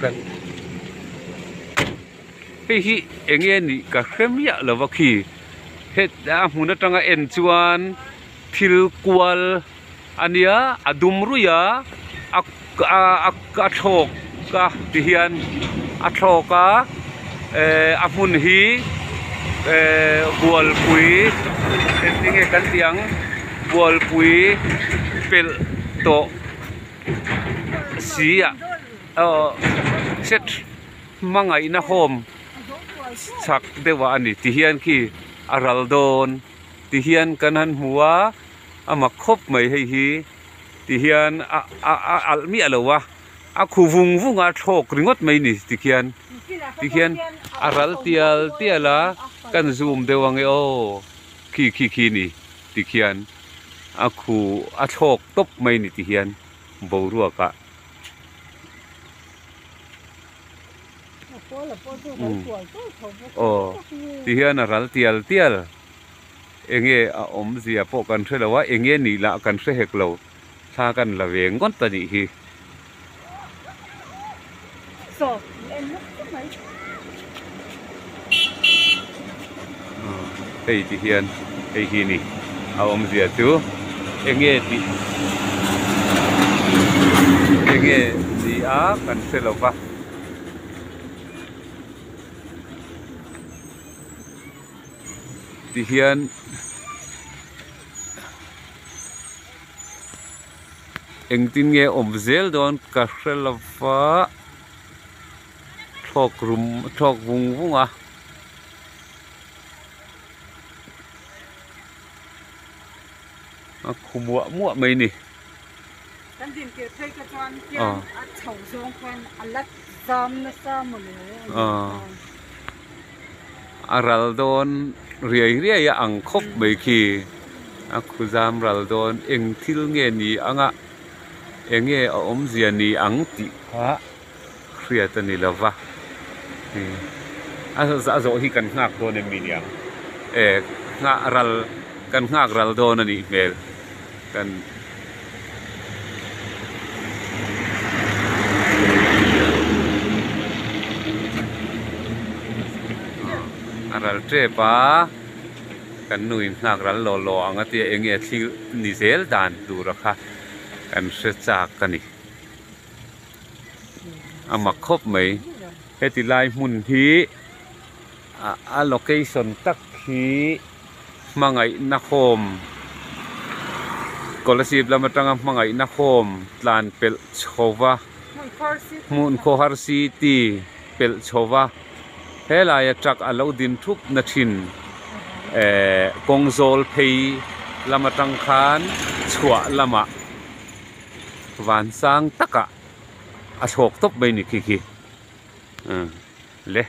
kan hi enge ni ka khremya lawaki het a huna tanga en chuan thil kwal ania adum ruya a thok ka tihian a thoka a hun hi bual pui tinge kan tiang bual pui pel to sia set mangai na hom sak dewa ani tihian ki araldon tihian kanan huwa ama khop mai hei hi tihian almi alowa a khuvung vunga thok ringot mai ni tihian aral tiala kan zoom dewange o ki ni tihian a khu a thok top mai ni tihian boruwa ka tihian aral tial enge a om zia po kan thelawa enge ni la kan thre heklo tha kan la ve ngon ta ni hi so hei tihian hei hi ni a om zia tu enge ni a kan thelawa tihian engtin nge omzel don kashrelawa thok vunga a khumua mai ni kan din ke thei ka chuan kian a chho zong khan alat zam na sa mo le araldon riai ya ang khop mai khi a khuzam raldon eng thil nge ni anga enge om zia ni ang ti kha khriat ani lawa a zo hi kan ngak don mi nia nga ral kan ngak ral don ani mel kan aral trepa kan nui ngak ral lo anga ti enge thil ni zel dan dura kha kan se chak kani ama khop mai heti lai mun hi a location tak hi mangai na khom kolasip lamatanga mangai na khom tlan pel chowa mun kho har si ti pel chowa helaya trak alo din thup na thin kongzol phei lamatang khan chua lama van sang taka a thok top mai ni ki le